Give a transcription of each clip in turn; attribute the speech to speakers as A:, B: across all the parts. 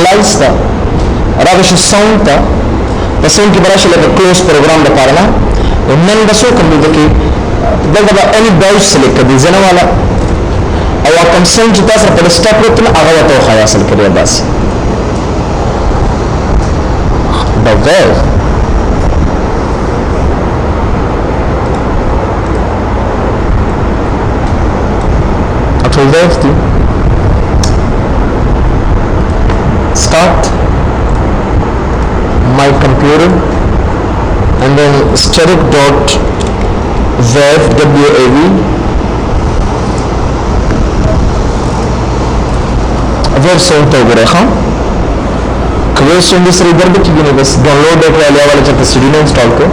A: Personalise था रागश sound था sound की बराश लगा क्लोज प्रोग्राम द पारना नन बसो कम के दगा एनी बाउस सेलेक्ट दी जना वाला और कंसर्न जिता सर पर स्टेप रोतन आगा तो खाया असल करिए बस the well Atal Devti start my computer and then static dot wav wav web sound तो गरे हाँ क्वेश्चन सुन दूसरी इधर भी चीज़ें बस डाउनलोड एक वाले वाले जब स्टूडियो में इंस्टॉल को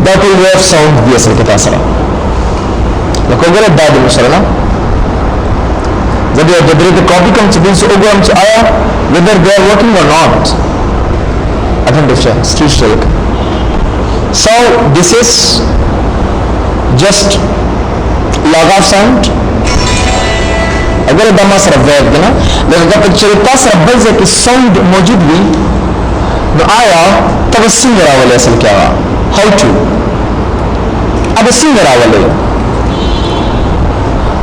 A: that will वेब साउंड भी असल के पास रहा लोगों को दादी मुसलना जब the copy comes to so over आया whether they are working or not I think it's still so this is just log off sound अगर दमा सर वेब देना लेकिन जब चलता सर बल्जे की साउंड मौजूद भी तो आया तब सिंगर वाले असल क्या हुआ how to अब सिंगर वाले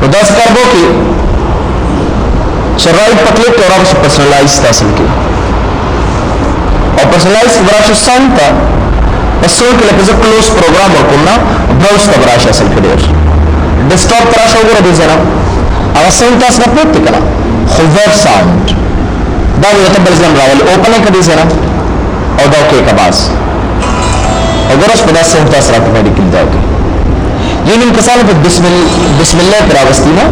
A: तो 10 कर दो कि राइट पतले तो और आपसे पर्सनलाइज था असल के और पर्सनलाइज ब्राश साउंड था बस साउंड के लिए क्लोज प्रोग्राम और करना ब्राउज का ब्राश असल के देर डेस्कटॉप ब्राश होगा रही जना अब साउंड था इसका प्रयोग करना वेब साउंड दाव ये तो बल्कि रावल ओपन है कभी जना और दाव के कबाज अगर उस पदार्थ साउंड था इसका ऑटोमेटिकली जाओगे ये नहीं किसान पे बिस्मिल्लाह करावस्ती ना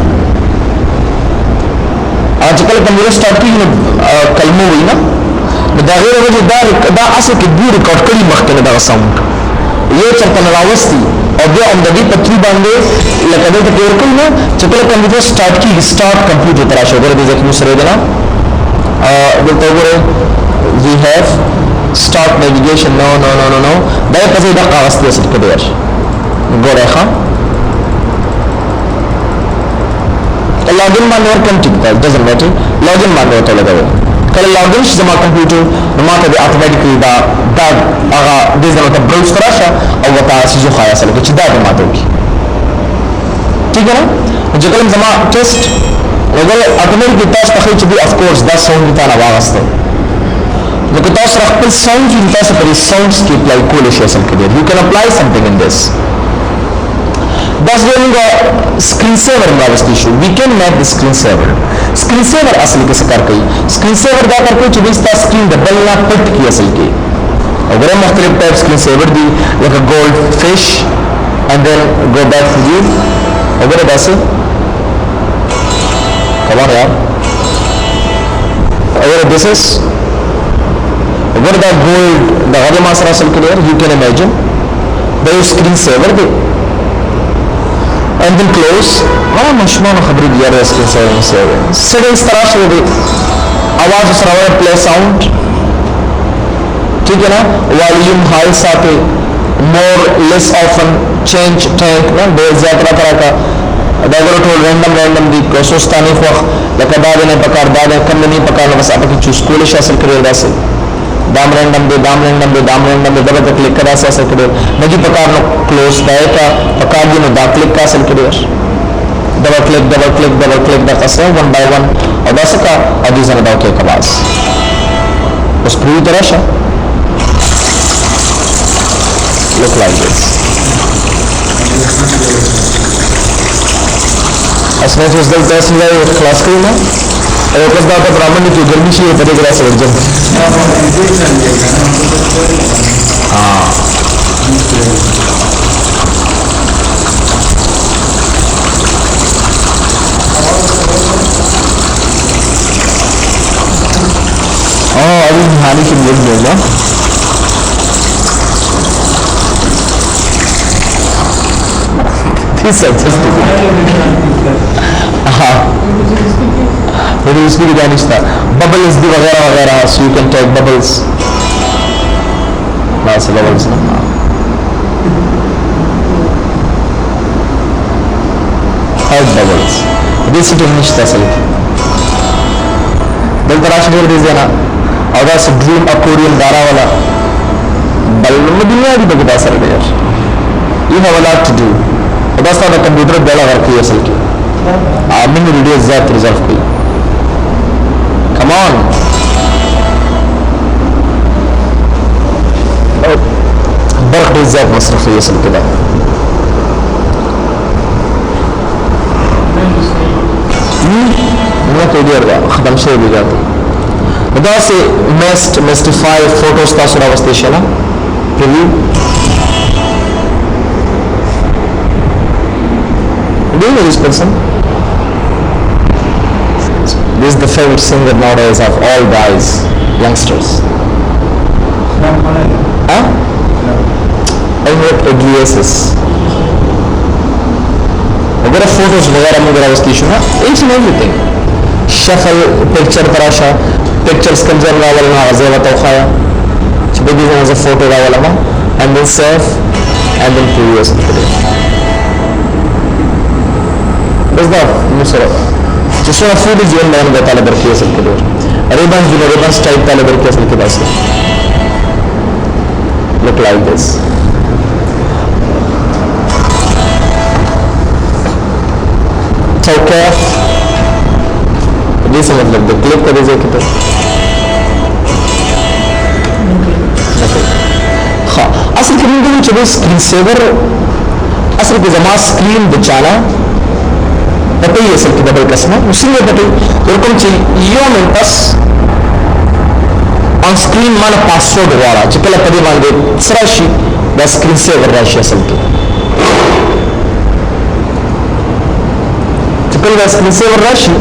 A: आजकल कंप्यूटर स्टार्ट की कलमो हुई ना दागेर वजह दा असल के दूर रिकॉर्ड करी मखते ने दा साउंड ये चलता नलावस्ती और जो अंदगी पत्री बांधे लकदे के केयर कोई ना चकल कंप्यूटर स्टार्ट की स्टार्ट कंप्यूटर तराश होकर दे जख्म सरे देना बोलते हुए we have start navigation no no no no no दा पसे दा कावस्ती असल के देर गोरे खां लॉगिन मानवर कम टिकता doesn't matter लॉगिन मानवर तो लगा हुआ कल लॉगिन जमा कंप्यूटर नमा तो ऑटोमेटिकली दा आगा दिस दा मतलब ब्राउज कराशा और वो तार से जो खाया सल के चिदा जमा दोगी ठीक है ना जो कल जमा टेस्ट अगर ऑटोमेटिकली ताश तखिल चुकी ऑफ कोर्स दा साउंड बिताना वास्ते लेकिन ताश रखते साउंड की बिता से परी साउंड्स की अप्लाई कोल असल के लिए you can apply something in this बस बोलूँगा स्क्रीन सेवर वास्ते issue we can make the screen saver असल के सकार कई स्क्रीन सेवर दा करके चुबीस्ता स्क्रीन डबल ना पिट की असल के अगर मुख्तलिफ type screen saver the like a goldfish and then go back to you अगर वैसे कम ऑन यार अगर दिस इज अगर द गोल्ड द गदे मासरा असल के लिए you can imagine the screen saver दे and then close वहाँ मशमून खबरी दिया रहा है स्क्रीन सेवर से इस तरह से भी आवाज़ उस रवाये प्ले साउंड ठीक है ना वॉल्यूम हाई साथे more less often change tank ना दे ज़्यादा तरह का अगर तो रैंडम दी कोशिस्तानी फ़ोक लेकिन दादे ने पकार दादे कम नहीं पकारना बस आपकी चूस कोलिश हासिल करें वैसे दाम रैंडम दे डबल तक क्लिक करा से हासिल करें नजी पकार नो क्लोज दाए का पकार दी नो दा क्लिक का हासिल करें डबल क्लिक दा कसे वन बाय वन और बस का अभी जरा दाव के कबास उस पूरी तरह से look like this असमें जो इस दल तैस लिया ये क्लास करी ना और एक बात तो ब्राह्मण ने क्यों गर्मी चाहिए पता करा से वर्जन हाँ अभी नहाने की लिए बोला हाँ मेरी उसकी भी जानिश था बबल्स भी वगैरह so you can take bubbles bubbles ना height bubbles this it English था सही دلته راشي ډېر دې ځایونه او داسې ډریم اکورډین دارا والا بل دنیا دي پکې دا سره ډېر you have a lot to do دا ستا د کمپیوټر بیړه ورکوي اصل کې موږ ویډیو زیات ریزرف کوي come on برق ډېر زیات مصرف کوي اصل کې دا نه کوي ډېر دا ختم شوی دی دا داسې مسټیفای فوټوز تاسو راوستلی شئ نه پریویو Do you know this person? This is the favorite singer nowadays of all guys, youngsters. Huh? Enric Iglesias. There are photos वगैरह मुझे रावस्ती शुना, each and everything. Shuffle picture तराशा, pictures Kanjar Rawal ना आज़ेवा तो खाया, चुपड़ी जो मुझे photo Rawal ना, and then save, and then previous video. بس دا مصر چې څونه فود ژوند باندې د طالب ورکی اصل کې ډېر ریبنز د ریبنز ټایپ طالب ورکی اصل کې داسې look like this څوکه دې څه مطلب د کلیک کړي ځای کې ته ها اصل کې موږ چې د سکرین سیور اصل کې زما سکرین د چاله پتہ ہی اصل کی ڈبل قسم ہے اسی لیے پتہ ورکم چی یو من پس آن سکرین مانا پاسورڈ وارا چکل پدی باندې سراشی دا سکرین سیور راشی اصل کی چکل دا سکرین سیور راشی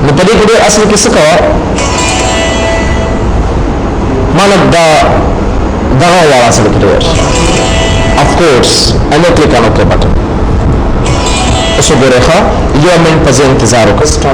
A: نو پدی کدی اصل کی سکوا مانا دا وارا اصل کی ڈیر of course and then click on OK button. So go रखा यो minute पजे इंतजार होगा stop